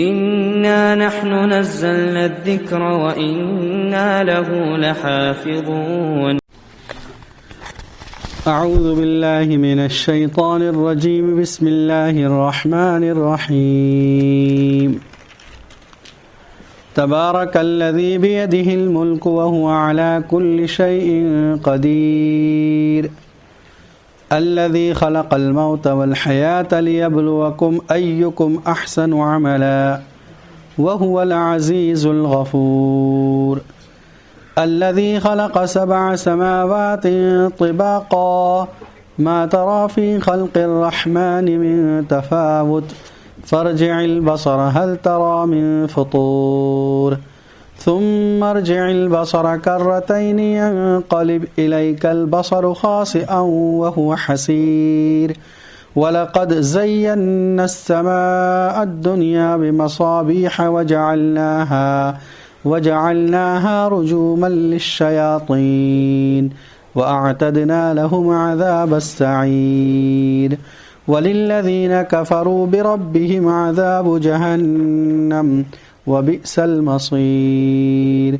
إنا نحن نزلنا الذكر وإنا له لحافظون. أعوذ بالله من الشيطان الرجيم. بسم الله الرحمن الرحيم. تبارك الذي بيده الملك وهو على كل شيء قدير. الذي خلق الموت والحياة ليبلوكم أيكم أحسن عملا وهو العزيز الغفور. الذي خلق 7 سماوات طباقا ما ترى في خلق الرحمن من تفاوت فارجع البصر هل ترى من فطور ثم ارجع البصر كرتين ينقلب إليك البصر خاسئا وهو حسير. ولقد زينا السماء الدنيا بمصابيح وجعلناها رجوما للشياطين وأعتدنا لهم عذاب السعير. وللذين كفروا بربهم عذاب جهنم وبئس المصير.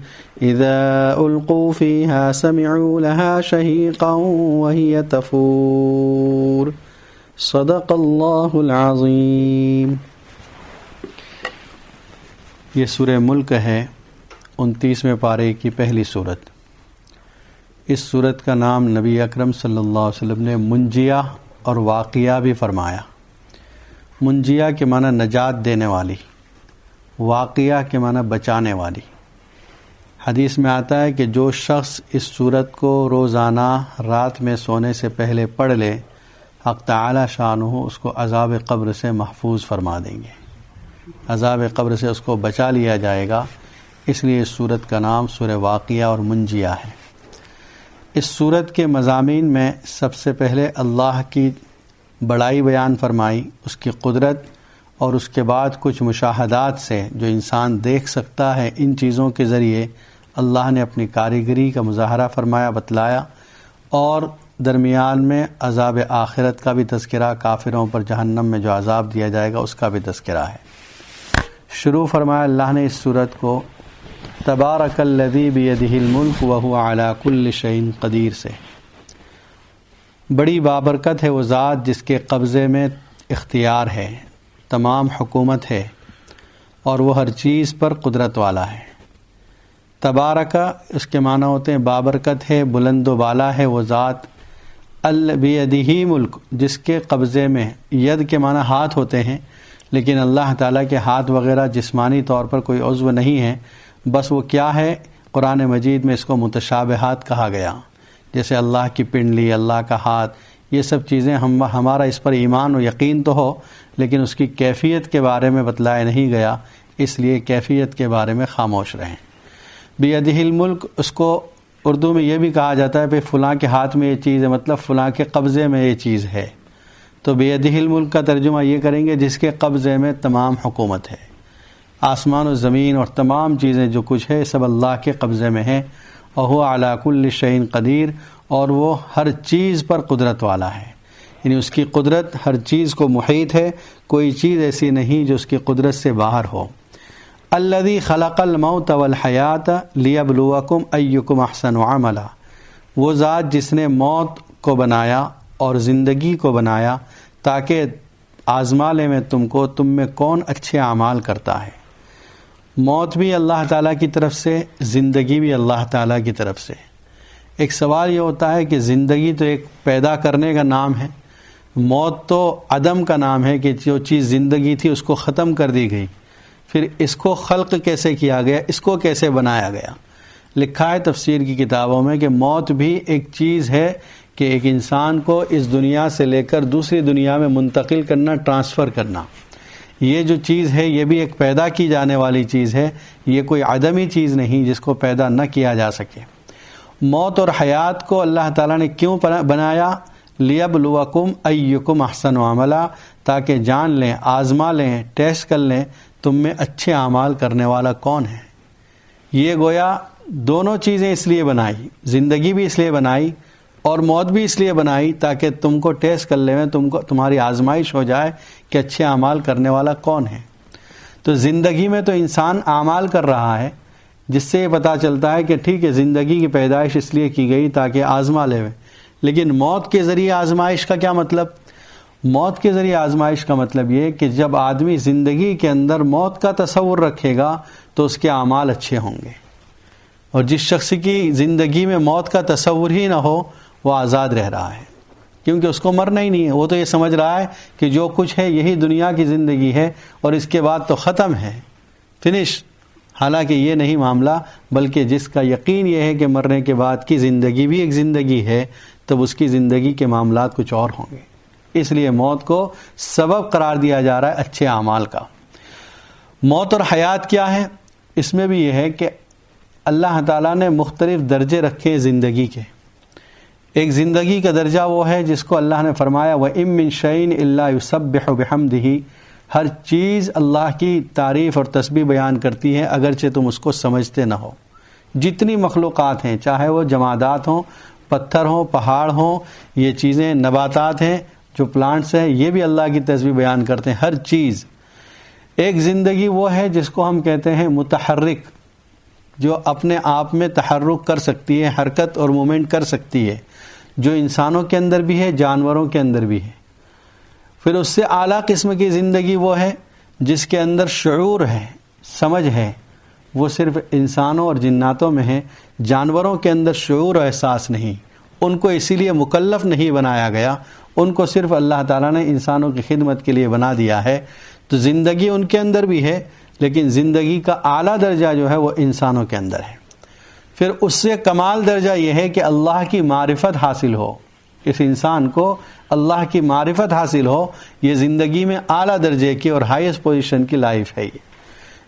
إذا ألقوا فيها سمعوا لها شهيقا وهي تفور. صدق اللہ العظیم. یہ سورہ ملک ہے 29ویں پارے کی پہلی سورت. اس سورت کا نام نبی اکرم صلی اللہ علیہ وسلم نے منجیہ اور واقعہ بھی فرمایا. منجیہ کے معنی نجات دینے والی، واقعہ کے معنی بچانے والی. حدیث میں آتا ہے کہ جو شخص اس سورت کو روزانہ رات میں سونے سے پہلے پڑھ لے، حق تعالی شانہ اس کو عذاب قبر سے محفوظ فرما دیں گے، عذاب قبر سے اس کو بچا لیا جائے گا. اس لیے اس سورت کا نام سورہ واقعہ اور منجیہ ہے. اس سورت کے مضامین میں سب سے پہلے اللہ کی بڑائی بیان فرمائی، اس کی قدرت، اور اس کے بعد کچھ مشاہدات سے جو انسان دیکھ سکتا ہے، ان چیزوں کے ذریعے اللہ نے اپنی کاریگری کا مظاہرہ فرمایا، بتلایا. اور درمیان میں عذاب آخرت کا بھی تذکرہ، کافروں پر جہنم میں جو عذاب دیا جائے گا اس کا بھی تذکرہ ہے. شروع فرمایا اللہ نے اس سورت کو تبارک الذی بیدہ الملک وہو علی کل شیء قدیر سے. بڑی بابرکت ہے وہ ذات جس کے قبضے میں اختیار ہے، تمام حکومت ہے، اور وہ ہر چیز پر قدرت والا ہے. تبارکہ اس کے معنی ہوتے ہیں بابرکت ہے، بلند و بالا ہے وہ ذات. بیدہ ملک جس کے قبضے میں، ید کے معنی ہاتھ ہوتے ہیں، لیکن اللہ تعالیٰ کے ہاتھ وغیرہ جسمانی طور پر کوئی عضو نہیں ہے. بس وہ کیا ہے، قرآن مجید میں اس کو متشابہات کہا گیا، جیسے اللہ کی پنڈلی، اللہ کا ہاتھ، یہ سب چیزیں ہمارا اس پر ایمان و یقین تو ہو، لیکن اس کی کیفیت کے بارے میں بتلایا نہیں گیا، اس لیے کیفیت کے بارے میں خاموش رہیں. بیدہ الملک اس کو اردو میں یہ بھی کہا جاتا ہے کہ فلاں کے ہاتھ میں یہ چیز ہے، مطلب فلاں کے قبضے میں یہ چیز ہے. تو بیدہ الملک کا ترجمہ یہ کریں گے جس کے قبضے میں تمام حکومت ہے، آسمان و زمین اور تمام چیزیں جو کچھ ہے سب اللہ کے قبضے میں ہیں. وہو علی کل شیء قدیر، اور وہ ہر چیز پر قدرت والا ہے، یعنی اس کی قدرت ہر چیز کو محیط ہے، کوئی چیز ایسی نہیں جو اس کی قدرت سے باہر ہو. الذی خلق الموت والحیات لیبلوکم ایکم احسن عملا. وہ ذات جس نے موت کو بنایا اور زندگی کو بنایا تاکہ آزما لے میں تم میں کون اچھے اعمال کرتا ہے. موت بھی اللہ تعالیٰ کی طرف سے، زندگی بھی اللہ تعالیٰ کی طرف سے. ایک سوال یہ ہوتا ہے کہ زندگی تو ایک پیدا کرنے کا نام ہے، موت تو عدم کا نام ہے کہ جو چیز زندگی تھی اس کو ختم کر دی گئی. پھر اس کو خلق کیسے کیا گیا، اس کو کیسے بنایا گیا؟ لکھا ہے تفسیر کی کتابوں میں کہ موت بھی ایک چیز ہے کہ ایک انسان کو اس دنیا سے لے کر دوسری دنیا میں منتقل کرنا، ٹرانسفر کرنا. یہ جو چیز ہے یہ بھی ایک پیدا کی جانے والی چیز ہے، یہ کوئی عدمی چیز نہیں جس کو پیدا نہ کیا جا سکے. موت اور حیات کو اللہ تعالیٰ نے کیوں بنایا؟ لیبلوکم ایکم احسن عملا، تاکہ جان لیں، آزما لیں، ٹیسٹ کر لیں تم میں اچھے اعمال کرنے والا کون ہے. یہ گویا دونوں چیزیں اس لیے بنائی، زندگی بھی اس لیے بنائی اور موت بھی اس لیے بنائی تاکہ تم کو ٹیسٹ کر لیں، تمہاری آزمائش ہو جائے کہ اچھے اعمال کرنے والا کون ہے. تو زندگی میں تو انسان اعمال کر رہا ہے، جس سے یہ پتہ چلتا ہے کہ ٹھیک ہے زندگی کی پیدائش اس لیے کی گئی تاکہ آزما لے، لیکن موت کے ذریعے آزمائش کا کیا مطلب؟ موت کے ذریعے آزمائش کا مطلب یہ کہ جب آدمی زندگی کے اندر موت کا تصور رکھے گا تو اس کے اعمال اچھے ہوں گے، اور جس شخص کی زندگی میں موت کا تصور ہی نہ ہو وہ آزاد رہ رہا ہے، کیونکہ اس کو مرنا ہی نہیں ہے۔ وہ تو یہ سمجھ رہا ہے کہ جو کچھ ہے یہی دنیا کی زندگی ہے اور اس کے بعد تو ختم ہے، فنش۔ حالانکہ یہ نہیں معاملہ، بلکہ جس کا یقین یہ ہے کہ مرنے کے بعد کی زندگی بھی ایک زندگی ہے، تب اس کی زندگی کے معاملات کچھ اور ہوں گے۔ اس لیے موت کو سبب قرار دیا جا رہا ہے اچھے اعمال کا۔ موت اور حیات کیا ہے؟ اس میں بھی یہ ہے کہ اللہ تعالیٰ نے مختلف درجے رکھے زندگی کے۔ ایک زندگی کا درجہ وہ ہے جس کو اللہ نے فرمایا وَإِن مِّن شَيْءٍ إِلَّا يُسَبِّحُ بِحَمْدِهِ، ہر چیز اللہ کی تعریف اور تسبیح بیان کرتی ہے اگرچہ تم اس کو سمجھتے نہ ہو۔ جتنی مخلوقات ہیں، چاہے وہ جمادات ہوں، پتھر ہوں، پہاڑ ہوں، یہ چیزیں نباتات ہیں، جو پلانٹس ہیں، یہ بھی اللہ کی تسبیح بیان کرتے ہیں، ہر چیز۔ ایک زندگی وہ ہے جس کو ہم کہتے ہیں متحرک، جو اپنے آپ میں تحرک کر سکتی ہے، حرکت اور مومنٹ کر سکتی ہے، جو انسانوں کے اندر بھی ہے، جانوروں کے اندر بھی ہے۔ پھر اس سے اعلیٰ قسم کی زندگی وہ ہے جس کے اندر شعور ہے، سمجھ ہے، وہ صرف انسانوں اور جناتوں میں ہے، جانوروں کے اندر شعور و احساس نہیں، ان کو اسی لیے مکلف نہیں بنایا گیا، ان کو صرف اللہ تعالیٰ نے انسانوں کی خدمت کے لیے بنا دیا ہے۔ تو زندگی ان کے اندر بھی ہے، لیکن زندگی کا اعلیٰ درجہ جو ہے وہ انسانوں کے اندر ہے۔ پھر اس سے کمال درجہ یہ ہے کہ اللہ کی معرفت حاصل ہو، اس انسان کو اللہ کی معرفت حاصل ہو، یہ زندگی میں اعلیٰ درجے کی اور ہائیسٹ پوزیشن کی لائف ہے۔ یہ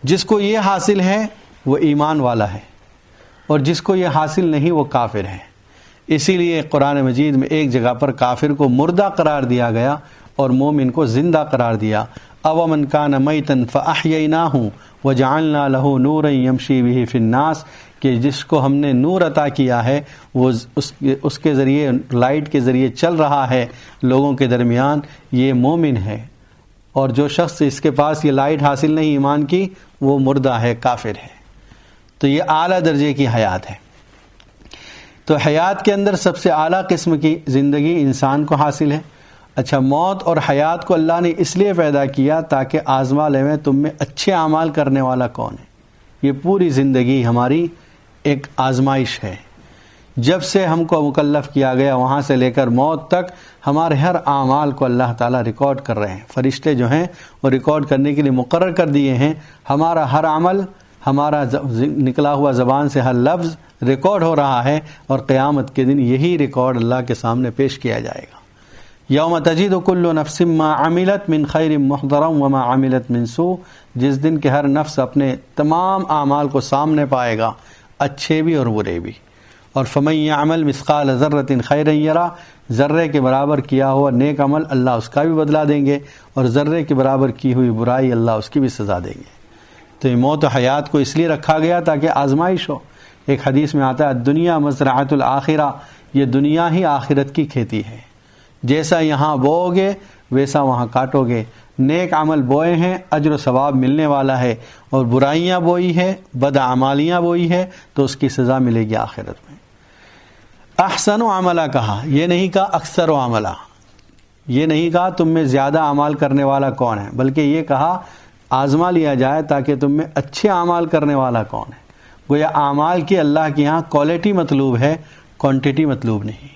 جس کو یہ حاصل ہے وہ ایمان والا ہے، اور جس کو یہ حاصل نہیں وہ کافر ہے۔ اسی لیے قرآن مجید میں ایک جگہ پر کافر کو مردہ قرار دیا گیا اور مومن کو زندہ قرار دیا۔ أَوَمَنْ كَانَ مَيْتًا فَأَحْيَيْنَاهُ وَجَعَلْنَا لَهُ نُورًا يَمْشِي بِهِ فِي النَّاسِ، کہ جس کو ہم نے نور عطا کیا ہے وہ اس کے ذریعے، لائٹ کے ذریعے چل رہا ہے لوگوں کے درمیان، یہ مومن ہے۔ اور جو شخص اس کے پاس یہ لائٹ حاصل نہیں ایمان کی، وہ مردہ ہے، کافر ہے۔ تو یہ اعلیٰ درجے کی حیات ہے۔ تو حیات کے اندر سب سے اعلیٰ قسم کی زندگی انسان کو حاصل ہے۔ اچھا، موت اور حیات کو اللہ نے اس لیے پیدا کیا تاکہ آزما لے میں تم میں اچھے اعمال کرنے والا کون ہے۔ یہ پوری زندگی ہماری ایک آزمائش ہے۔ جب سے ہم کو مکلف کیا گیا وہاں سے لے کر موت تک ہمارے ہر اعمال کو اللہ تعالیٰ ریکارڈ کر رہے ہیں۔ فرشتے جو ہیں وہ ریکارڈ کرنے کے لیے مقرر کر دیے ہیں۔ ہمارا ہر عمل، ہمارا نکلا ہوا زبان سے ہر لفظ ریکارڈ ہو رہا ہے، اور قیامت کے دن یہی ریکارڈ اللہ کے سامنے پیش کیا جائے گا۔ یوم تجد کل نفس ما عملت من خیر محضرا وما عملت من سوء، جس دن کہ ہر نفس اپنے تمام اعمال کو سامنے پائے گا، اچھے بھی اور برے بھی۔ اور فمن یعمل مثقال ذرۃ خیرا یرا، ذرے کے برابر کیا ہوا نیک عمل اللہ اس کا بھی بدلہ دیں گے، اور ذرے کے برابر کی ہوئی برائی اللہ اس کی بھی سزا دیں گے۔ تو یہ موت و حیات کو اس لیے رکھا گیا تاکہ آزمائش ہو۔ ایک حدیث میں آتا ہے دنیا مزرعۃ الآخرہ، یہ دنیا ہی آخرت کی کھیتی ہے، جیسا یہاں بوؤ گے ویسا وہاں کاٹو گے۔ نیک عمل بوئے ہیں، اجر و ثواب ملنے والا ہے، اور برائیاں بوئی ہے، بد اعمالیاں بوئی ہے تو اس کی سزا ملے گی آخرت میں۔ احسن و عملہ کہا، یہ نہیں کہا اکثر و عملہ، یہ نہیں کہا تم میں زیادہ اعمال کرنے والا کون ہے، بلکہ یہ کہا آزما لیا جائے تاکہ تم میں اچھے اعمال کرنے والا کون ہے۔ گویا اعمال کی اللہ کے یہاں کوالٹی مطلوب ہے، کوانٹٹی مطلوب نہیں،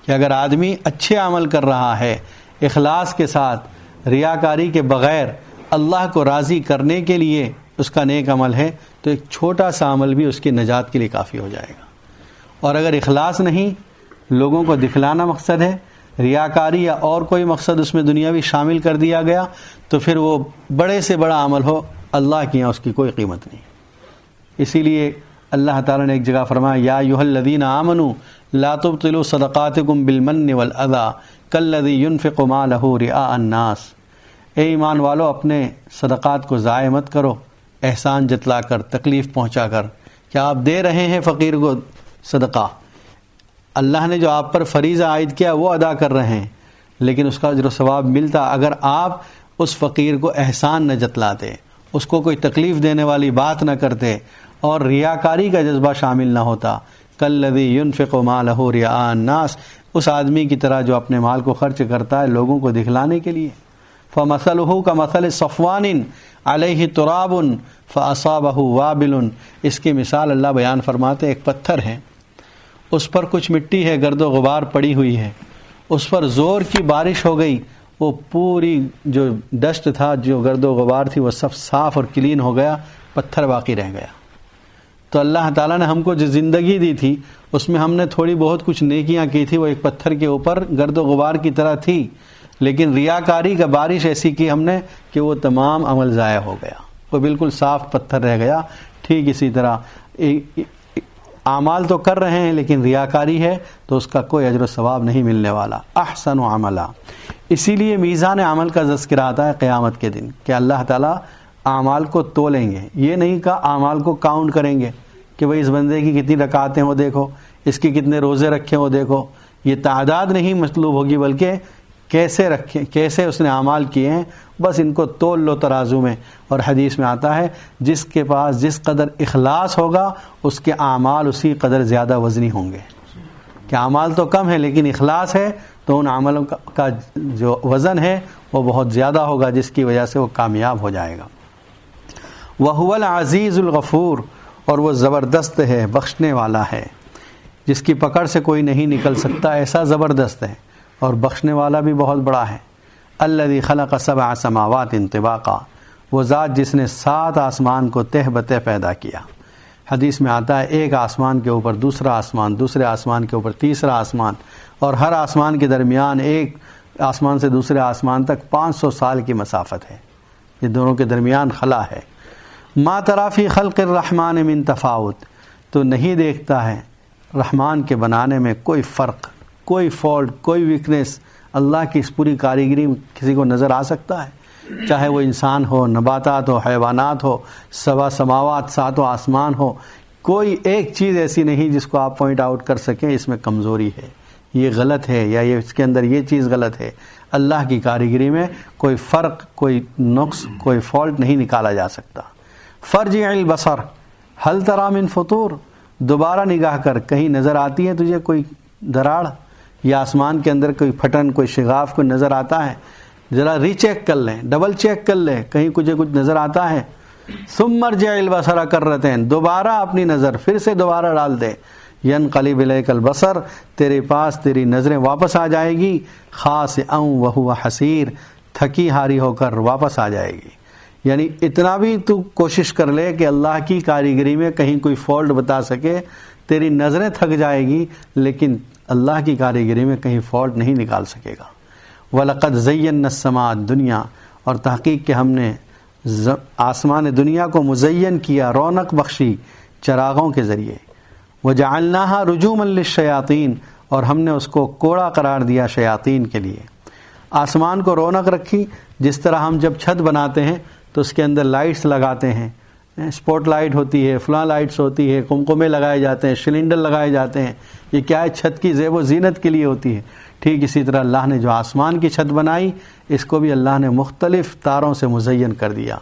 کہ اگر آدمی اچھے عمل کر رہا ہے اخلاص کے ساتھ، ریاکاری کے بغیر، اللہ کو راضی کرنے کے لیے اس کا نیک عمل ہے، تو ایک چھوٹا سا عمل بھی اس کی نجات کے لیے کافی ہو جائے گا۔ اور اگر اخلاص نہیں، لوگوں کو دکھلانا مقصد ہے، ریاکاری یا اور کوئی مقصد اس میں دنیاوی شامل کر دیا گیا، تو پھر وہ بڑے سے بڑا عمل ہو، اللہ کے یہاں اس کی کوئی قیمت نہیں۔ اسی لیے اللہ تعالیٰ نے ایک جگہ فرمایا یا ایھا الذین آمنوا لا تبطلوا صدقاتکم بالمن والاذی کالذی ينفق مالہ رئاء الناس، اے ایمان والو اپنے صدقات کو ضائع مت کرو، احسان جتلا کر، تکلیف پہنچا کر۔ کیا آپ دے رہے ہیں فقیر کو صدقہ، اللہ نے جو آپ پر فریضہ عائد کیا وہ ادا کر رہے ہیں، لیکن اس کا اجر و ثواب ملتا اگر آپ اس فقیر کو احسان نہ جتلاتے، اس کو کوئی تکلیف دینے والی بات نہ کرتے اور ریاکاری کا جذبہ شامل نہ ہوتا. کالذی ينفق مالہ رئاء الناس، اس آدمی کی طرح جو اپنے مال کو خرچ کرتا ہے لوگوں کو دکھلانے کے لیے. فمثلہ کمثل صفوان علیہ تراب فاصابہ وابل، اس کی مثال اللہ بیان فرماتے ایک پتھر ہے، اس پر کچھ مٹی ہے، گرد و غبار پڑی ہوئی ہے، اس پر زور کی بارش ہو گئی، وہ پوری جو ڈسٹ تھا، جو گرد و غبار تھی، وہ سب صاف اور کلین ہو گیا، پتھر باقی رہ گیا. تو اللہ تعالیٰ نے ہم کو جو زندگی دی تھی اس میں ہم نے تھوڑی بہت کچھ نیکیاں کی تھی، وہ ایک پتھر کے اوپر گرد و غبار کی طرح تھی، لیکن ریاکاری کا بارش ایسی کی ہم نے کہ وہ تمام عمل ضائع ہو گیا، وہ بالکل صاف پتھر رہ گیا. ٹھیک اسی طرح اعمال تو کر رہے ہیں لیکن ریاکاری ہے تو اس کا کوئی اجر و ثواب نہیں ملنے والا. احسن عملا، اسی لیے میزان عمل کا تذکرہ آتا ہے قیامت کے دن کہ اللہ تعالیٰ اعمال کو تولیں گے. یہ نہیں کہ اعمال کو کاؤنٹ کریں گے کہ بھئی اس بندے کی کتنی رکعتیں وہ دیکھو، اس کی کتنے روزے رکھے وہ دیکھو. یہ تعداد نہیں مطلوب ہوگی بلکہ کیسے رکھے، کیسے اس نے اعمال کیے ہیں، بس ان کو تول لو ترازو میں. اور حدیث میں آتا ہے جس کے پاس جس قدر اخلاص ہوگا اس کے اعمال اسی قدر زیادہ وزنی ہوں گے. کہ اعمال تو کم ہے لیکن اخلاص ہے تو ان عملوں کا جو وزن ہے وہ بہت زیادہ ہوگا، جس کی وجہ سے وہ کامیاب ہو جائے گا. وَهُوَ الْعَزِيزُ الْغَفُورُ، اور وہ زبردست ہے، بخشنے والا ہے، جس کی پکڑ سے کوئی نہیں نکل سکتا، ایسا زبردست ہے اور بخشنے والا بھی بہت بڑا ہے. الَّذِي خَلَقَ سَبْعَ سَمَاوَاتٍ طِبَاقًا، وہ ذات جس نے 7 آسمان کو تہ بتہ پیدا کیا. حدیث میں آتا ہے ایک آسمان کے اوپر دوسرا آسمان، دوسرے آسمان کے اوپر تیسرا آسمان، اور ہر آسمان کے درمیان ایک آسمان سے دوسرے آسمان تک 500 سال کی مسافت ہے. یہ دونوں کے درمیان خلا ہے. ما تری فی خلق الرحمن من تفاوت، تو نہیں دیکھتا ہے رحمان کے بنانے میں کوئی فرق، کوئی فالٹ، کوئی ویکنیس. اللہ کی اس پوری کاریگری کسی کو نظر آ سکتا ہے؟ چاہے وہ انسان ہو، نباتات ہو، حیوانات ہو، 7 سماوات 7 آسمان ہو، کوئی ایک چیز ایسی نہیں جس کو آپ پوائنٹ آؤٹ کر سکیں اس میں کمزوری ہے، یہ غلط ہے، یا یہ اس کے اندر یہ چیز غلط ہے. اللہ کی کاریگری میں کوئی فرق، کوئی نقص، کوئی فالٹ نہیں نکالا جا سکتا. فرجع البصر هل ترى من فطور، دوبارہ نگاہ کر، کہیں نظر آتی ہے تجھے کوئی دراڑ یا آسمان کے اندر کوئی پھٹن، کوئی شگاف کوئی نظر آتا ہے؟ ذرا ری چیک کر لیں، ڈبل چیک کر لیں، کہیں کچھ نظر آتا ہے. ثم ارجع البصر کرتين، دوبارہ اپنی نظر پھر سے دوبارہ ڈال دے. ينقلب اليك البصر، تیرے پاس تیری نظریں واپس آ جائے گی. خاسئا وهو حسير، تھکی ہاری ہو کر واپس آ جائے گی. یعنی اتنا بھی تو کوشش کر لے کہ اللہ کی کاریگری میں کہیں کوئی فالٹ بتا سکے، تیری نظریں تھک جائے گی لیکن اللہ کی کاریگری میں کہیں فالٹ نہیں نکال سکے گا. وَلَقَدْ زَيَّنَّا السَّمَاءَ الدُّنْيَا، اور تحقیق کہ ہم نے آسمان دنیا کو مزین کیا، رونق بخشی چراغوں کے ذریعے. وَجَعَلْنَاهَا رُجُومًا لِلشَّيَاطِينَ، اور ہم نے اس کو کوڑا قرار دیا شیاطین کے لیے. آسمان کو رونق رکھی، جس طرح ہم جب چھت بناتے ہیں تو اس کے اندر لائٹس لگاتے ہیں، اسپوٹ لائٹ ہوتی ہے، فلاں لائٹس ہوتی ہے، قمقمے لگائے جاتے ہیں، سلنڈر لگائے جاتے ہیں. یہ کیا ہے؟ چھت کی زیب و زینت کے لیے ہوتی ہے. ٹھیک اسی طرح اللہ نے جو آسمان کی چھت بنائی اس کو بھی اللہ نے مختلف تاروں سے مزین کر دیا.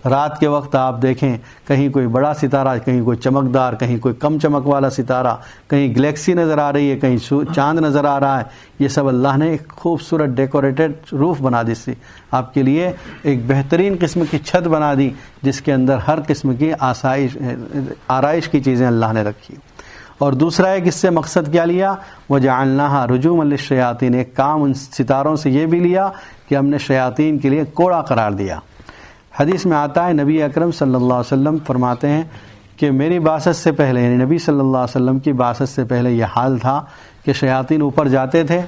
رات کے وقت آپ دیکھیں کہیں کوئی بڑا ستارہ، کہیں کوئی چمکدار، کہیں کوئی کم چمک والا ستارہ، کہیں گلیکسی نظر آ رہی ہے، کہیں چاند نظر آ رہا ہے. یہ سب اللہ نے ایک خوبصورت ڈیکوریٹڈ روف بنا دی، سی آپ کے لیے ایک بہترین قسم کی چھت بنا دی جس کے اندر ہر قسم کی آرائش کی چیزیں اللہ نے رکھی. اور دوسرا ایک اس سے مقصد کیا لیا؟ وَجَعَلْنَاهَا رُجُومًا لِلشَّيَاطِينَ، ایک کام ان ستاروں سے یہ بھی لیا کہ ہم نے شیاطین کے لیے کوڑا قرار دیا. حدیث میں آتا ہے نبی اکرم صلی اللہ علیہ وسلم فرماتے ہیں کہ میری بعثت سے پہلے، یعنی نبی صلی اللہ علیہ وسلم کی بعثت سے پہلے یہ حال تھا کہ شیاطین اوپر جاتے تھے،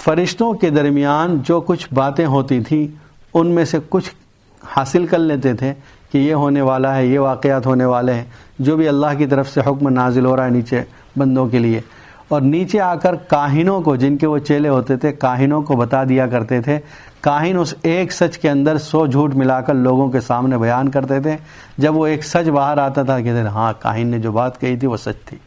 فرشتوں کے درمیان جو کچھ باتیں ہوتی تھیں ان میں سے کچھ حاصل کر لیتے تھے کہ یہ ہونے والا ہے، یہ واقعات ہونے والے ہیں، جو بھی اللہ کی طرف سے حکم نازل ہو رہا ہے نیچے بندوں کے لیے. اور نیچے آ کر کاہنوں کو، جن کے وہ چیلے ہوتے تھے، کاہنوں کو بتا دیا کرتے تھے. کاہن اس ایک سچ کے اندر 100 جھوٹ ملا کر لوگوں کے سامنے بیان کرتے تھے. جب وہ ایک سچ باہر آتا تھا کہ ہاں کاہن نے جو بات کہی تھی وہ سچ تھی.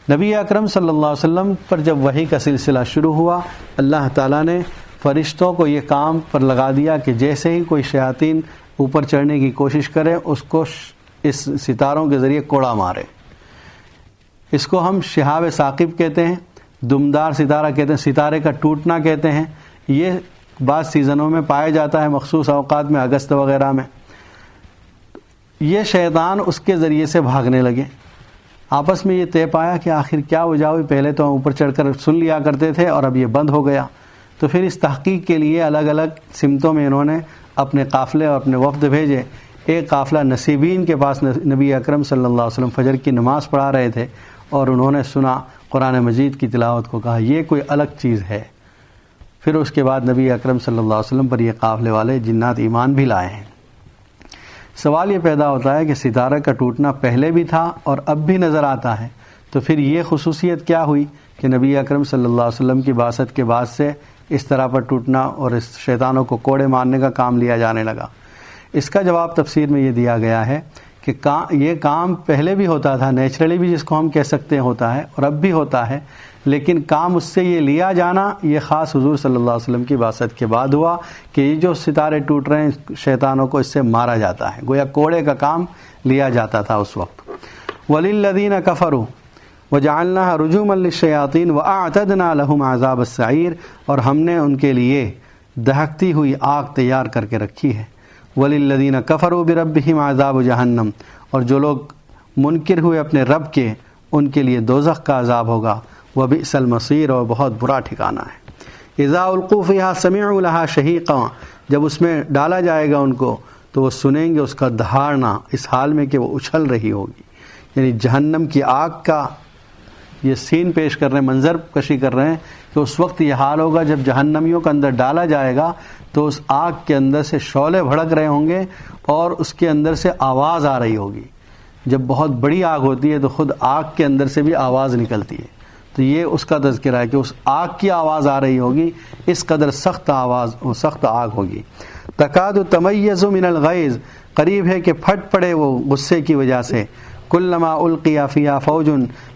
نبی اکرم صلی اللہ علیہ وسلم پر جب وحی کا سلسلہ شروع ہوا، اللہ تعالیٰ نے فرشتوں کو یہ کام پر لگا دیا کہ جیسے ہی کوئی شیاطین اوپر چڑھنے کی کوشش کرے اس کو اس ستاروں کے ذریعے کوڑا مارے. اس کو ہم شہاب ثاقب کہتے ہیں، دمدار ستارہ کہتے ہیں، ستارے کا ٹوٹنا کہتے ہیں. یہ بعض سیزنوں میں پایا جاتا ہے، مخصوص اوقات میں، اگست وغیرہ میں. یہ شیطان اس کے ذریعے سے بھاگنے لگے. آپس میں یہ طے پایا کہ آخر کیا وجہ ہوئی، پہلے تو ہم اوپر چڑھ کر سن لیا کرتے تھے اور اب یہ بند ہو گیا. تو پھر اس تحقیق کے لیے الگ الگ سمتوں میں انہوں نے اپنے قافلے اور اپنے وفد بھیجے. ایک قافلہ نصیبین کے پاس نبی اکرم صلی اللہ علیہ وسلم فجر کی نماز پڑھا رہے تھے اور انہوں نے سنا قرآن مجید کی تلاوت کو، کہا یہ کوئی الگ چیز ہے. پھر اس کے بعد نبی اکرم صلی اللہ علیہ وسلم پر یہ قافلے والے جنات ایمان بھی لائے ہیں. سوال یہ پیدا ہوتا ہے کہ ستارہ کا ٹوٹنا پہلے بھی تھا اور اب بھی نظر آتا ہے، تو پھر یہ خصوصیت کیا ہوئی کہ نبی اکرم صلی اللہ علیہ وسلم کی بعثت کے بعد سے اس طرح پر ٹوٹنا اور اس شیطانوں کو کوڑے مارنے کا کام لیا جانے لگا؟ اس کا جواب تفسیر میں یہ دیا گیا ہے کہ یہ کام پہلے بھی ہوتا تھا، نیچرلی بھی جس کو ہم کہہ سکتے ہیں ہوتا ہے اور اب بھی ہوتا ہے، لیکن کام اس سے یہ لیا جانا یہ خاص حضور صلی اللہ علیہ وسلم کی بعثت کے بعد ہوا کہ یہ جو ستارے ٹوٹ رہے ہیں شیطانوں کو اس سے مارا جاتا ہے. گویا کوڑے کا کام لیا جاتا تھا اس وقت. وَلِلَّذِينَ كَفَرُوا وَجَعَلْنَاهَا رُجُومًا لِلشَّيَاطِينِ وَأَعْتَدْنَا لَهُمْ عَذَابَ السَّعِيرِ، اور ہم نے ان کے لیے دہکتی ہوئی آگ تیار کر کے رکھی ہے. وَلِلَّذِينَ كَفَرُوا بِرَبِّهِمْ عَذَابُ جَهَنَّمَ، اور جو لوگ منکر ہوئے اپنے رب کے ان کے لیے دوزخ کا عذاب ہوگا. وَبِئْسَ الْمَصِيرُ، اور بہت برا ٹھکانہ ہے. اِذَا أُلْقُوا فِيهَا سَمِعُوا لَهَا شَهِيقًا، جب اس میں ڈالا جائے گا ان کو تو وہ سنیں گے اس کا دہاڑنا، اس حال میں کہ وہ اچھل رہی ہوگی. یعنی جہنم کی آگ کا یہ سین پیش کر رہے ہیں، منظر کشی کر رہے ہیں کہ اس وقت یہ حال ہوگا جب جہنمیوں کے اندر ڈالا جائے گا تو اس آگ کے اندر سے شعلے بھڑک رہے ہوں گے اور اس کے اندر سے آواز آ رہی ہوگی. جب بہت بڑی آگ ہوتی ہے تو خود آگ کے اندر سے بھی آواز نکلتی ہے، تو یہ اس کا تذکرہ ہے کہ اس آگ کی آواز آ رہی ہوگی، اس قدر سخت آواز، سخت آگ ہوگی. تکاد تمیز من الغیظ، قریب ہے کہ پھٹ پڑے وہ غصے کی وجہ سے. کلما القی فیہا فوج،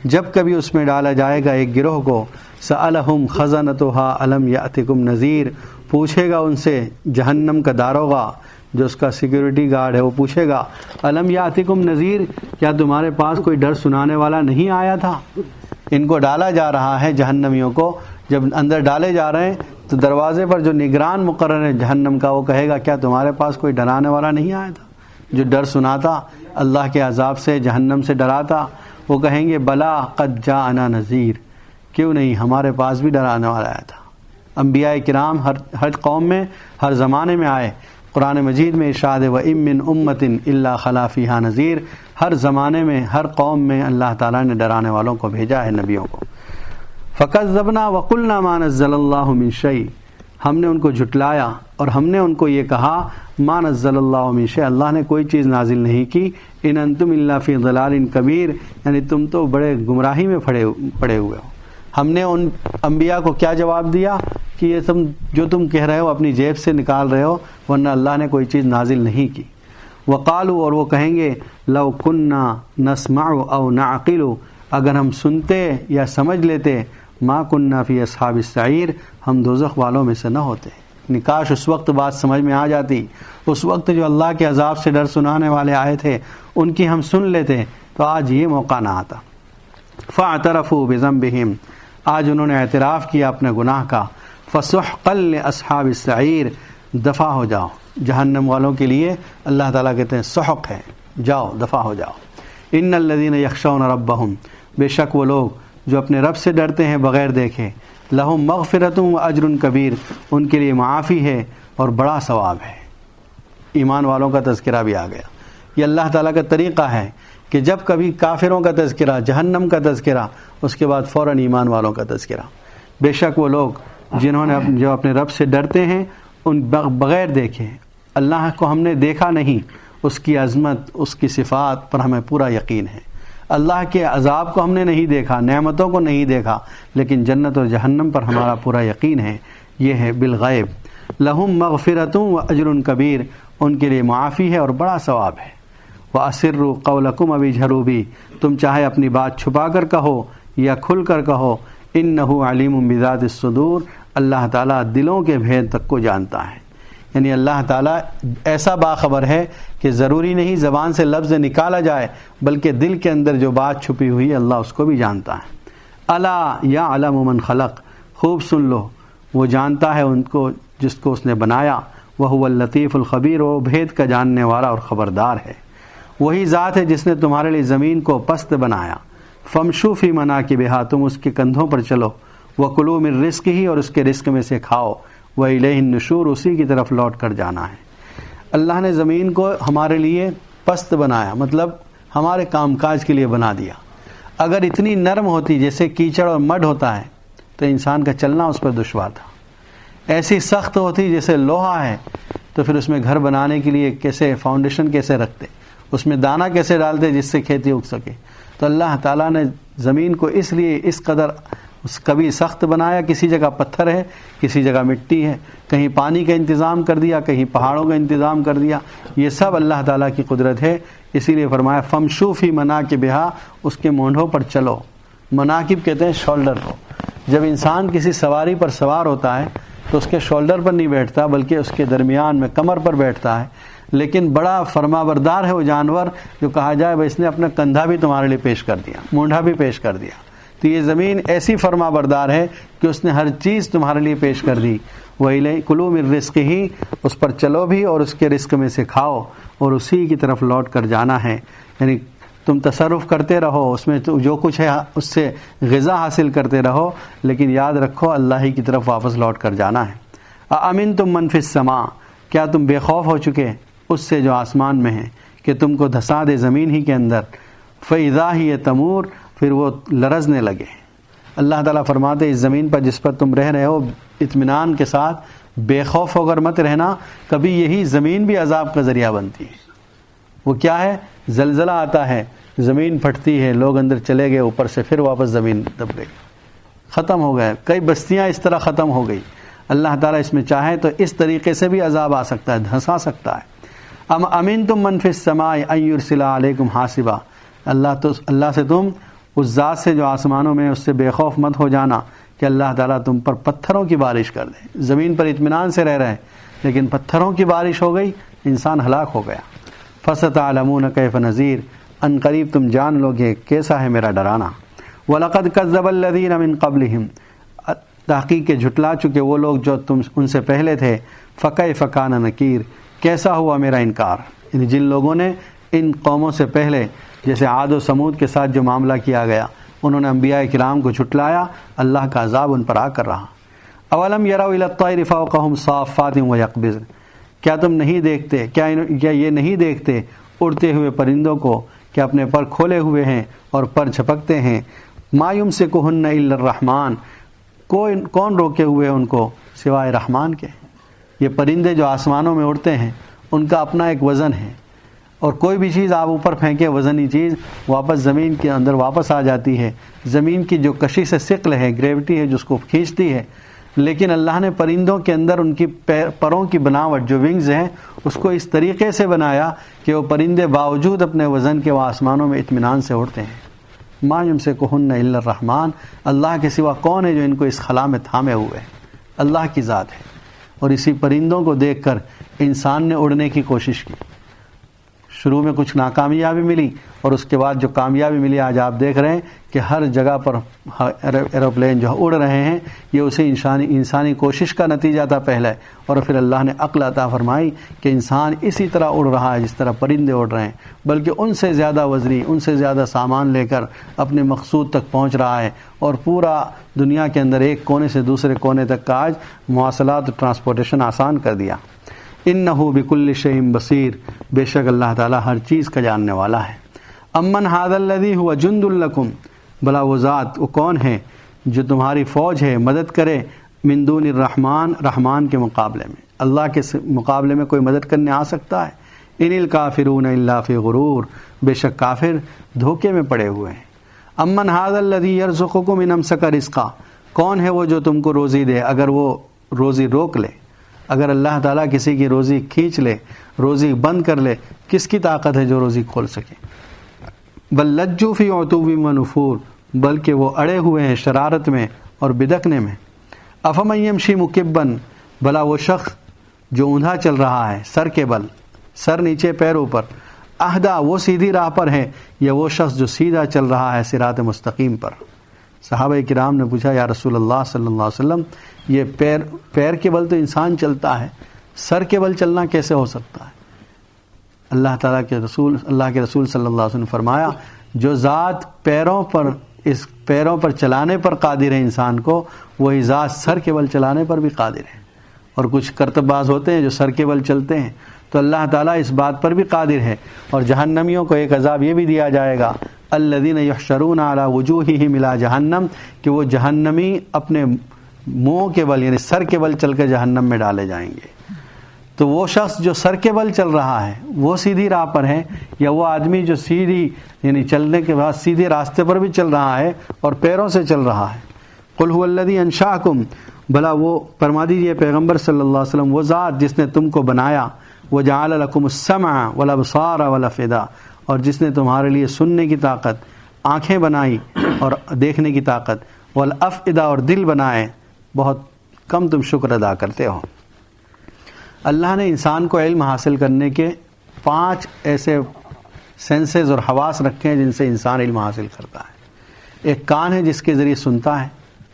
جب کبھی اس میں ڈالا جائے گا ایک گروہ کو، سألہم خزنتہا الم یأتکم نذیر، پوچھے گا ان سے جہنم کا داروغہ جو اس کا سیکیورٹی گارڈ ہے، وہ پوچھے گا الم یأتکم نذیر، کیا تمہارے پاس کوئی ڈر سنانے والا نہیں آیا تھا؟ ان کو ڈالا جا رہا ہے جہنمیوں کو، جب اندر ڈالے جا رہے ہیں تو دروازے پر جو نگران مقرر ہے جہنم کا وہ کہے گا کیا تمہارے پاس کوئی ڈرانے والا نہیں آیا تھا جو ڈر سناتا، اللہ کے عذاب سے، جہنم سے ڈراتا؟ وہ کہیں گے بلا قد جاءنا نذیر، کیوں نہیں ہمارے پاس بھی ڈرانے والا آیا تھا. انبیاء کرام ہر قوم میں ہر زمانے میں آئے. قرآن مجید میں ارشاد ہے وَإِن مِّنْ أُمَّةٍ إِلَّا خَلَا فِيهَا نَذِيرٌ، ہر زمانے میں ہر قوم میں اللہ تعالیٰ نے ڈرانے والوں کو بھیجا ہے، نبیوں کو. فَكَذَّبْنَا وَقُلْنَا مَا نَزَّلَ اللَّهُ مِن شَيْءٍ، ہم نے ان کو جھٹلایا اور ہم نے ان کو یہ کہا ما نزل اللہ من شیء، اللہ نے کوئی چیز نازل نہیں کی. ان انتم الا فی ضلال کبیر، یعنی تم تو بڑے گمراہی میں پڑے ہوئے ہو. ہم نے ان انبیاء کو کیا جواب دیا کہ یہ تم کہہ رہے ہو اپنی جیب سے نکال رہے ہو، ورنہ اللہ نے کوئی چیز نازل نہیں کی. وقالوا، اور وہ کہیں گے لو کننا نسمع او نعقل، اگر ہم سنتے یا سمجھ لیتے ما کننا فی اصحاب السعیر، ہم دوزخ والوں میں سے نہ ہوتے. کاش اس وقت بات سمجھ میں آ جاتی، اس وقت جو اللہ کے عذاب سے ڈر سنانے والے آئے تھے ان کی ہم سن لیتے تو آج یہ موقع نہ آتا. فاعترفوا بذنبہم، آج انہوں نے اعتراف کیا اپنے گناہ کا. فسحقا لاصحاب السعیر، دفع ہو جاؤ جہنم والوں کے لیے. اللہ تعالیٰ کہتے ہیں سحق ہے، جاؤ دفع ہو جاؤ. ان الذین یخشون ربہم، بے شک وہ لوگ جو اپنے رب سے ڈرتے ہیں بغیر دیکھے. لہم مغفرۃ و اجر کبیر، ان کے لیے معافی ہے اور بڑا ثواب ہے. ایمان والوں کا تذکرہ بھی آ گیا. یہ اللہ تعالیٰ کا طریقہ ہے کہ جب کبھی کافروں کا تذکرہ، جہنم کا تذکرہ، اس کے بعد فوراً ایمان والوں کا تذکرہ. بے شک وہ لوگ جو اپنے رب سے ڈرتے ہیں ان بغیر دیکھے. اللہ کو ہم نے دیکھا نہیں، اس کی عظمت، اس کی صفات پر ہمیں پورا یقین ہے. اللہ کے عذاب کو ہم نے نہیں دیکھا، نعمتوں کو نہیں دیکھا، لیکن جنت اور جہنم پر ہمارا پورا یقین ہے. یہ ہے بالغیب. لہم مغفرۃ و اجر کبیر، ان کے لیے معافی ہے اور بڑا ثواب ہے. وَأَسِرُّوا قَوْلَكُمْ أَوِ اجْهَرُوا بِهِ، تم چاہے اپنی بات چھپا کر کہو یا کھل کر کہو. إِنَّهُ عَلِيمٌ بِذَاتِ الصُّدُورِ، اللہ تعالیٰ دلوں کے بھید تک کو جانتا ہے. یعنی اللہ تعالیٰ ایسا باخبر ہے کہ ضروری نہیں زبان سے لفظ نکالا جائے، بلکہ دل کے اندر جو بات چھپی ہوئی ہے اللہ اس کو بھی جانتا ہے۔ الا یعلم من خلق، خوب سن لو، وہ جانتا ہے ان کو جس کو اس نے بنایا، وہو اللطیف الخبیر، وہ بھید کا جاننے والا اور خبردار ہے۔ وہی ذات ہے جس نے تمہارے لیے زمین کو پست بنایا، فمشو فی مناکبہا، تم اس کے کندھوں پر چلو، وکلوا من رزقہ، اور اس کے رزق میں سے کھاؤ، وإلیہ النشور، اسی کی طرف لوٹ کر جانا ہے۔ اللہ نے زمین کو ہمارے لیے پست بنایا، مطلب ہمارے کام کاج کے لیے بنا دیا۔ اگر اتنی نرم ہوتی جیسے کیچڑ اور مڈ ہوتا ہے تو انسان کا چلنا اس پر دشوار تھا، ایسی سخت ہوتی جیسے لوہا ہے تو پھر اس میں گھر بنانے کے لیے کیسے فاؤنڈیشن کیسے رکھتے، اس میں دانہ کیسے ڈالتے جس سے کھیتی اگ سکے۔ تو اللہ تعالیٰ نے زمین کو اس لیے اس قدر کبھی سخت بنایا، کسی جگہ پتھر ہے، کسی جگہ مٹی ہے، کہیں پانی کا انتظام کر دیا، کہیں پہاڑوں کا انتظام کر دیا، یہ سب اللہ تعالیٰ کی قدرت ہے۔ اسی لیے فرمایا فمشو فی مناکبہا، اس کے مونڈھوں پر چلو۔ مناکب کہتے ہیں شولڈر کو۔ جب انسان کسی سواری پر سوار ہوتا ہے تو اس کے شولڈر پر نہیں بیٹھتا بلکہ اس کے درمیان میں کمر پر بیٹھتا ہے، لیکن بڑا فرمانبردار ہے وہ جانور جو کہا جائے بھائی اس نے اپنا کندھا بھی تمہارے لیے پیش کر دیا، مونڈھا بھی پیش کر دیا۔ تو یہ زمین ایسی فرما بردار ہے کہ اس نے ہر چیز تمہارے لیے پیش کر دی۔ وَإِلَيْهِ كُلُوا مِن رِزْقِهِ، اس پر چلو بھی اور اس کے رزق میں سے کھاؤ اور اسی کی طرف لوٹ کر جانا ہے۔ یعنی تم تصرف کرتے رہو، اس میں جو کچھ ہے اس سے غذا حاصل کرتے رہو، لیکن یاد رکھو اللہ ہی کی طرف واپس لوٹ کر جانا ہے۔ أَأَمِنْتُم مَّن فِي السَّمَاءِ، کیا تم بے خوف ہو چکے اس سے جو آسمان میں ہے کہ تم کو دھسا دے زمین ہی کے اندر، فَإِذَا هِيَ تَمُورُ، پھر وہ لرزنے لگے۔ اللہ تعالیٰ فرماتے اس زمین پر جس پر تم رہ رہے ہو اطمینان کے ساتھ بے خوف ہو کر مت رہنا، کبھی یہی زمین بھی عذاب کا ذریعہ بنتی ہے۔ وہ کیا ہے؟ زلزلہ آتا ہے، زمین پھٹتی ہے، لوگ اندر چلے گئے، اوپر سے پھر واپس زمین دب گئی، ختم ہو گئے، کئی بستیاں اس طرح ختم ہو گئی۔ اللہ تعالیٰ اس میں چاہے تو اس طریقے سے بھی عذاب آ سکتا ہے، دھنسا سکتا ہے۔ ام امنتم من فی السماء ان یرسل علیکم حاصبا، اللہ سے تم اس ذات سے جو آسمانوں میں اس سے بے خوف مت ہو جانا کہ اللہ تعالیٰ تم پر پتھروں کی بارش کر دے۔ زمین پر اطمینان سے رہ رہے لیکن پتھروں کی بارش ہو گئی، انسان ہلاک ہو گیا۔ فَسَتَعْلَمُونَ كَيْفَ نَذِيرٌ، ان قریب تم جان لو گے کیسا ہے میرا ڈرانا۔ وَلَقَدْ كَذَّبَ الَّذِينَ مِن قَبْلِهِمْ، تحقیق کے جھٹلا چکے وہ لوگ جو تم ان سے پہلے تھے۔ فَكَيْفَ كَانَ نَكِيرٌ، کیسا ہوا میرا انکار۔ یعنی جن لوگوں نے ان قوموں سے پہلے جیسے عاد و سمود کے ساتھ جو معاملہ کیا گیا، انہوں نے انبیاء کرام کو جھٹلایا، اللہ کا عذاب ان پر آ کر رہا۔ اولم یروا الی الطیر فوقہم صافات ویقبضن، کیا تم نہیں دیکھتے، کیا یہ نہیں دیکھتے اڑتے ہوئے پرندوں کو کہ اپنے پر کھولے ہوئے ہیں اور پر جھپکتے ہیں۔ ما یمسکہن الا الرحمن، کون روکے ہوئے ان کو سوائے رحمان کے۔ یہ پرندے جو آسمانوں میں اڑتے ہیں ان کا اپنا ایک وزن ہے، اور کوئی بھی چیز آپ اوپر پھینکے وزنی چیز واپس زمین کے اندر واپس آ جاتی ہے۔ زمین کی جو کشش ثقل ہے، گریوٹی ہے، جس کو کھینچتی ہے، لیکن اللہ نے پرندوں کے اندر ان کی پروں کی بناوٹ جو ونگز ہیں اس کو اس طریقے سے بنایا کہ وہ پرندے باوجود اپنے وزن کے وہ آسمانوں میں اطمینان سے اڑتے ہیں۔ ما یمسکہن الا الرحمن، اللہ کے سوا کون ہے جو ان کو اس خلا میں تھامے ہوئے ہے؟ اللہ کی ذات ہے۔ اور اسی پرندوں کو دیکھ کر انسان نے اڑنے کی کوشش کی، شروع میں کچھ ناکامیابی ملی اور اس کے بعد جو کامیابی ملی آج آپ دیکھ رہے ہیں کہ ہر جگہ پر ایروپلین جو اڑ رہے ہیں، یہ اسی انسانی کوشش کا نتیجہ تھا پہلے، اور پھر اللہ نے عقل عطا فرمائی کہ انسان اسی طرح اڑ رہا ہے جس طرح پرندے اڑ رہے ہیں، بلکہ ان سے زیادہ وزنی، ان سے زیادہ سامان لے کر اپنے مقصود تک پہنچ رہا ہے، اور پورا دنیا کے اندر ایک کونے سے دوسرے کونے تک کا آج مواصلات ٹرانسپورٹیشن آسان کر دیا۔ انہ بکل شیء بصیر، بے شک اللہ تعالیٰ ہر چیز کا جاننے والا ہے۔ امن ھذا الذی هو جند لکم، بلا وہ ذات وہ کون ہے جو تمہاری فوج ہے، مدد کرے، من دون الرحمن، رحمان کے مقابلے میں، اللہ کے مقابلے میں کوئی مدد کرنے آ سکتا ہے؟ ان الکافرون الا فی غرور، بے شک کافر دھوکے میں پڑے ہوئے ہیں۔ امن ھذا الذی یرزقکم ان امسک رزقا، کون ہے وہ جو تم کو روزی دے اگر وہ روزی روک لے؟ اگر اللہ تعالیٰ کسی کی روزی کھینچ لے، روزی بند کر لے، کس کی طاقت ہے جو روزی کھول سکے؟ بل لجوا فی عتو و نفور، بلکہ وہ اڑے ہوئے ہیں شرارت میں اور بدکنے میں۔ افمن یمشی مکبا، بھلا وہ شخص جو اوندا چل رہا ہے سر کے بل، سر نیچے پیر اوپر، اہدا وہ سیدھی راہ پر ہے یا وہ شخص جو سیدھا چل رہا ہے صراط مستقیم پر؟ صحابہ کرام نے پوچھا یا رسول اللہ صلی اللہ علیہ وسلم یہ پیر کے بل تو انسان چلتا ہے، سر کے بل چلنا کیسے ہو سکتا ہے؟ اللہ کے رسول صلی اللہ علیہ وسلم نے فرمایا جو ذات پیروں پر چلانے پر قادر ہے انسان کو، وہی ذات سر کے بل چلانے پر بھی قادر ہے۔ اور کچھ کرتب باز ہوتے ہیں جو سر کے بل چلتے ہیں، تو اللہ تعالیٰ اس بات پر بھی قادر ہے۔ اور جہنمیوں کو ایک عذاب یہ بھی دیا جائے گا، الذین یحشرون علی وجوہہم الی جہنم، کہ وہ جہنمی اپنے منہ کے بل یعنی سر کے بل چل کے جہنم میں ڈالے جائیں گے۔ تو وہ شخص جو سر کے بل چل رہا ہے وہ سیدھی راہ پر ہے، یا وہ آدمی جو سیدھی یعنی چلنے کے بعد سیدھے راستے پر بھی چل رہا ہے اور پیروں سے چل رہا ہے؟ قل هو الذی انشأکم، بھلا وہ فرما دیجئے پیغمبر صلی اللہ علیہ وسلم وہ ذات جس نے تم کو بنایا، وجعل لکم السمع والابصار والافئدہ، اور جس نے تمہارے لیے سننے کی طاقت، آنکھیں بنائی اور دیکھنے کی طاقت، والافئدہ اور دل بنائے، بہت کم تم شکر ادا کرتے ہو۔ اللہ نے انسان کو علم حاصل کرنے کے 5 ایسے سینسز اور حواس رکھے ہیں جن سے انسان علم حاصل کرتا ہے۔ ایک کان ہے جس کے ذریعے سنتا ہے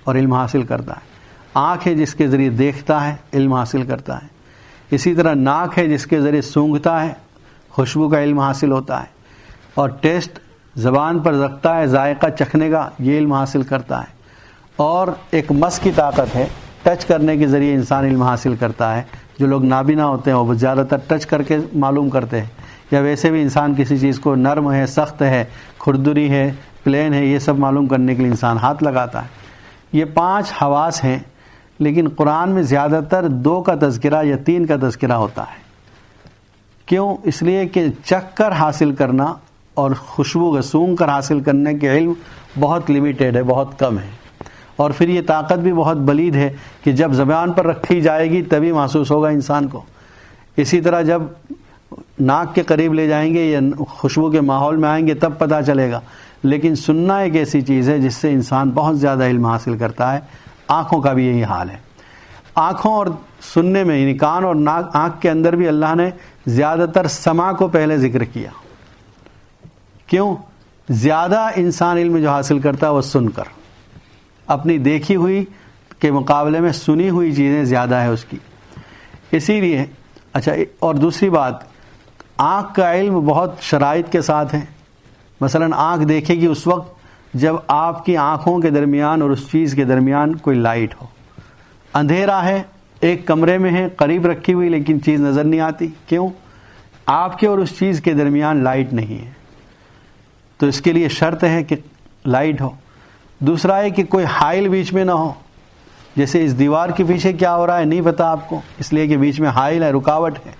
اور علم حاصل کرتا ہے، آنکھ ہے جس کے ذریعے دیکھتا ہے، علم حاصل کرتا ہے، اسی طرح ناک ہے جس کے ذریعے سونگھتا ہے، خوشبو کا علم حاصل ہوتا ہے، اور ٹیسٹ زبان پر رکھتا ہے ذائقہ چکھنے کا، یہ علم حاصل کرتا ہے، اور ایک مس کی طاقت ہے، ٹچ کرنے کے ذریعے انسان علم حاصل کرتا ہے۔ جو لوگ نابینا ہوتے ہیں وہ زیادہ تر ٹچ کر کے معلوم کرتے ہیں، یا ویسے بھی انسان کسی چیز کو نرم ہے، سخت ہے، کھردری ہے، پلین ہے، یہ سب معلوم کرنے کے لیے انسان ہاتھ لگاتا ہے۔ یہ 5 حواس ہیں، لیکن قرآن میں زیادہ تر 2 کا تذکرہ یا 3 کا تذکرہ ہوتا ہے۔ کیوں؟ اس لیے کہ چکھ کر حاصل کرنا اور خوشبو کا سونگھ کر حاصل کرنے کے علم بہت لیمیٹیڈ ہے، بہت کم ہے، اور پھر یہ طاقت بھی بہت بلید ہے کہ جب زبان پر رکھی جائے گی تبھی محسوس ہوگا انسان کو۔ اسی طرح جب ناک کے قریب لے جائیں گے یا خوشبو کے ماحول میں آئیں گے تب پتہ چلے گا، لیکن سننا ایک ایسی چیز ہے جس سے انسان بہت زیادہ علم حاصل کرتا ہے۔ آنکھوں کا بھی یہی حال ہے۔ آنکھوں اور سننے میں یعنی کان اور آنکھ کے اندر بھی اللہ نے زیادہ تر سماع کو پہلے ذکر کیا۔ کیوں؟ زیادہ انسان علم جو حاصل کرتا ہے وہ سن کر، اپنی دیکھی ہوئی کے مقابلے میں سنی ہوئی چیزیں زیادہ ہے اس کی، اسی لیے۔ اچھا، اور دوسری بات، آنکھ کا علم بہت شرائط کے ساتھ ہے۔ مثلا آنکھ دیکھے گی اس وقت جب آپ کی آنکھوں کے درمیان اور اس چیز کے درمیان کوئی لائٹ ہو۔ اندھیرا ہے، ایک کمرے میں ہے، قریب رکھی ہوئی لیکن چیز نظر نہیں آتی، کیوں؟ آپ کے اور اس چیز کے درمیان لائٹ نہیں ہے، تو اس کے لیے شرط ہے کہ لائٹ ہو۔ دوسرا ہے کہ کوئی حائل بیچ میں نہ ہو، جیسے اس دیوار کے پیچھے کیا ہو رہا ہے نہیں پتا آپ کو، اس لیے کہ بیچ میں حائل ہے، رکاوٹ ہے۔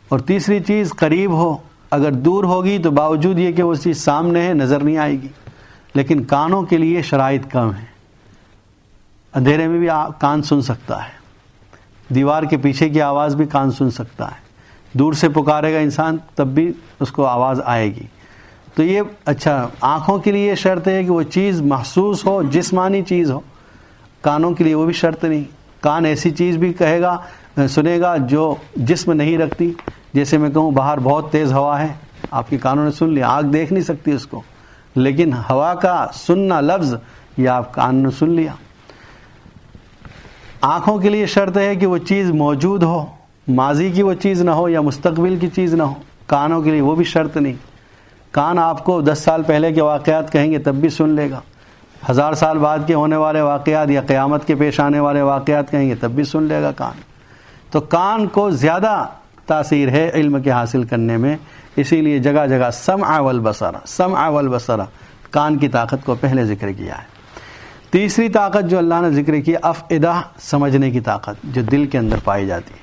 اور تیسری چیز قریب ہو، اگر دور ہوگی تو باوجود یہ کہ وہ چیز سامنے ہے نظر نہیں آئے گی۔ لیکن کانوں کے لیے شرائط کم ہیں، اندھیرے میں بھی کان سن سکتا ہے، دیوار کے پیچھے کی آواز بھی کان سن سکتا ہے، دور سے پکارے گا انسان تب بھی اس کو آواز آئے گی۔ تو یہ اچھا، آنکھوں کے لیے شرط ہے کہ وہ چیز محسوس ہو، جسمانی چیز ہو۔ کانوں کے لیے وہ بھی شرط نہیں، کان ایسی چیز بھی کہے گا، سنے گا جو جسم نہیں رکھتی۔ جیسے میں کہوں باہر بہت تیز ہوا ہے، آپ کے کانوں نے سن لیا، آنکھ دیکھ نہیں سکتی اس کو، لیکن ہوا کا سننا لفظ یہ آپ کان نے سن لیا۔ آنکھوں کے لیے شرط ہے کہ وہ چیز موجود ہو، ماضی کی وہ چیز نہ ہو یا مستقبل کی چیز نہ ہو۔ کانوں کے لیے وہ بھی شرط نہیں، کان آپ کو 10 سال پہلے کے واقعات کہیں گے تب بھی سن لے گا، 1000 سال بعد کے ہونے والے واقعات یا قیامت کے پیش آنے والے واقعات کہیں گے تب بھی سن لے گا کان۔ تو کان کو زیادہ تاثیر ہے علم کے حاصل کرنے میں، اسی لیے جگہ جگہ سمع والبصر، کان کی طاقت کو پہلے ذکر کیا ہے۔ تیسری طاقت جو اللہ نے ذکر کی، افئدہ، سمجھنے کی طاقت جو دل کے اندر پائی جاتی ہے۔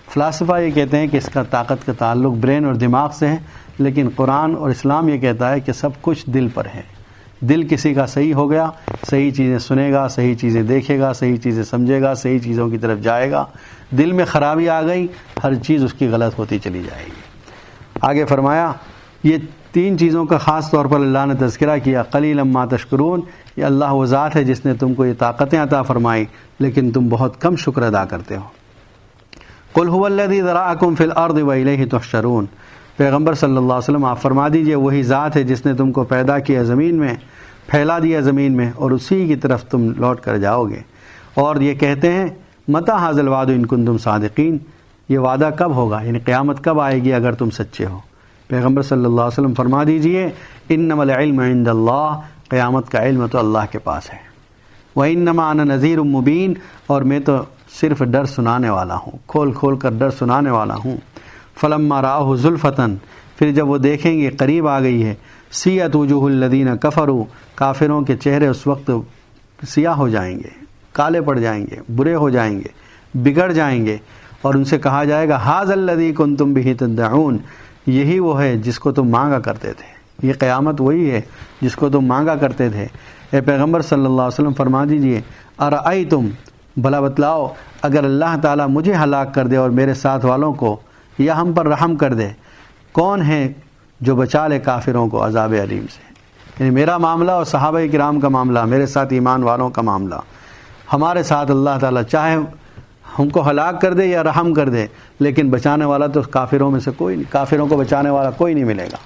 فلاسفہ یہ کہتے ہیں کہ اس کا طاقت کا تعلق برین اور دماغ سے ہے، لیکن قرآن اور اسلام یہ کہتا ہے کہ سب کچھ دل پر ہے۔ دل کسی کا صحیح ہو گیا، صحیح چیزیں سنے گا، صحیح چیزیں دیکھے گا، صحیح چیزیں سمجھے گا، صحیح چیزوں کی طرف جائے گا۔ دل میں خرابی آ گئی، ہر چیز اس کی غلط ہوتی چلی جائے گی۔ آگے فرمایا، یہ 3 چیزوں کا خاص طور پر اللہ نے تذکرہ کیا، قلیلا ما تشکرون، یہ اللہ وہ ذات ہے جس نے تم کو یہ طاقتیں عطا فرمائی لیکن تم بہت کم شکر ادا کرتے ہو۔ قل هو الذی ذرأکم فی الارض والیہ تحشرون، پیغمبر صلی اللہ علیہ وسلم آپ فرما دیجئے وہی ذات ہے جس نے تم کو پیدا کیا زمین میں، پھیلا دیا زمین میں، اور اسی کی طرف تم لوٹ کر جاؤ گے۔ اور یہ کہتے ہیں متی ھذا الوعد ان کنتم صادقین، یہ وعدہ کب ہوگا، یعنی قیامت کب آئے گی اگر تم سچے ہو۔ پیغمبر صلی اللہ علیہ وسلم فرما دیجئے انما العلم عند اللہ، قیامت کا علم تو اللہ کے پاس ہے۔ وانما انا نذیر مبین، اور میں تو صرف ڈر سنانے والا ہوں، کھول کھول کر ڈر سنانے والا ہوں۔ فلما رآہ زلفۃ، پھر جب وہ دیکھیں گے قریب آ گئی ہے، سیئت وجوہ الذین کفروا، کافروں کے چہرے اس وقت سیاہ ہو جائیں گے، کالے پڑ جائیں گے، برے ہو جائیں گے، بگڑ جائیں گے، اور ان سے کہا جائے گا ھذا الذی کنتم بہ تدعون، یہی وہ ہے جس کو تم مانگا کرتے تھے، یہ قیامت وہی ہے جس کو تم مانگا کرتے تھے۔ اے پیغمبر صلی اللہ علیہ وسلم فرما دیجئے ارأیتم، بھلا بتلاؤ اگر اللہ تعالیٰ مجھے ہلاک کر دے اور میرے ساتھ والوں کو، یا ہم پر رحم کر دے، کون ہے جو بچا لے کافروں کو عذاب علیم سے؟ یعنی میرا معاملہ اور صحابہ کرام کا معاملہ، میرے ساتھ ایمان والوں کا معاملہ، ہمارے ساتھ اللہ تعالیٰ چاہے ہم کو ہلاک کر دے یا رحم کر دے، لیکن بچانے والا تو کافروں میں سے کوئی نہیں، کافروں کو بچانے والا کوئی نہیں ملے گا۔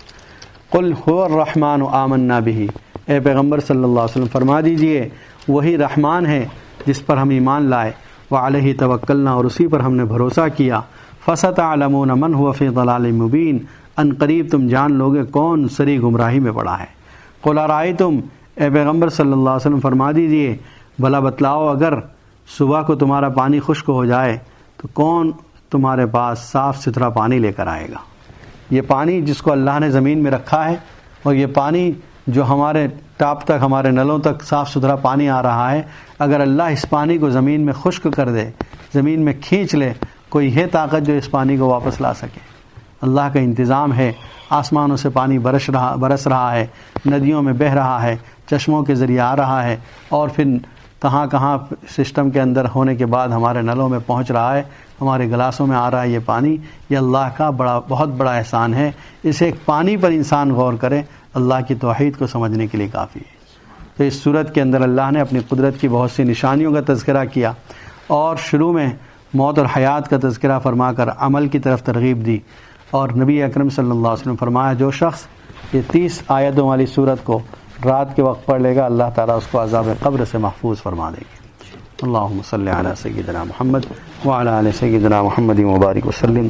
قل هو الرحمن آمنا به، اے پیغمبر صلی اللہ علیہ وسلم فرما دیجئے وہی رحمان ہے جس پر ہم ایمان لائے، وعلیہ توکلنا، اور اسی پر ہم نے بھروسہ کیا۔ فستعلمون من هو فی ضلال مبین، ان قریب تم جان لوگے کون سری گمراہی میں پڑا ہے۔ قل ارأیتم، اے پیغمبر صلی اللہ علیہ وسلم فرما دیجئے بھلا بتلاؤ اگر صبح کو تمہارا پانی خشک ہو جائے تو کون تمہارے پاس صاف ستھرا پانی لے کر آئے گا؟ یہ پانی جس کو اللہ نے زمین میں رکھا ہے، اور یہ پانی جو ہمارے ٹاپ تک، ہمارے نلوں تک صاف ستھرا پانی آ رہا ہے، اگر اللہ اس پانی کو زمین میں خشک کر دے، زمین میں کھینچ لے، کوئی ہے طاقت جو اس پانی کو واپس لا سکے؟ اللہ کا انتظام ہے، آسمانوں سے پانی برس رہا ہے، ندیوں میں بہہ رہا ہے، چشموں کے ذریعے آ رہا ہے، اور پھر کہاں کہاں سسٹم کے اندر ہونے کے بعد ہمارے نلوں میں پہنچ رہا ہے، ہمارے گلاسوں میں آ رہا ہے یہ پانی۔ یہ اللہ کا بہت بڑا احسان ہے۔ اس ایک پانی پر انسان غور کرے، اللہ کی توحید کو سمجھنے کے لیے کافی ہے۔ تو اس صورت کے اندر اللہ نے اپنی قدرت کی بہت سی نشانیوں کا تذکرہ کیا، اور شروع میں موت اور حیات کا تذکرہ فرما کر عمل کی طرف ترغیب دی، اور نبی اکرم صلی اللہ علیہ وسلم فرمایا جو شخص یہ 30 آیتوں والی صورت کو رات کے وقت پڑھ لے گا، اللہ تعالیٰ اس کو عذاب قبر سے محفوظ فرما دے گے۔ اللہم صلی علی سیدنا محمد وعلی آل سیدنا محمد مبارک وسلم۔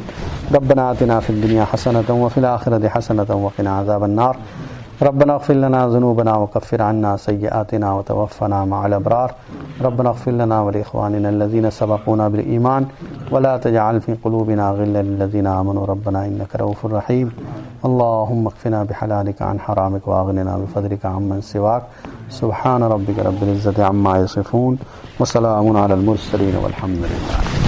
ربنا آتنا فی الدنیا حسنۃ وفی الآخرۃ حسنۃ وقنا عذاب النار۔ ربنا اغفر لنا ذنوبنا وكفر عنا سيئاتنا وتوفنا مع الأبرار۔ ربنا اغفر لنا ولإخواننا الذين سبقونا بالإيمان ولا تجعل في قلوبنا غلا للذين آمنوا ربنا إنك رؤوف رحيم۔ اللهم اكفنا بحلالك عن حرامك واغننا بفضلك عمن سواك۔ سبحان ربك رب العزة عما يصفون وسلام على المرسلين والحمد لله۔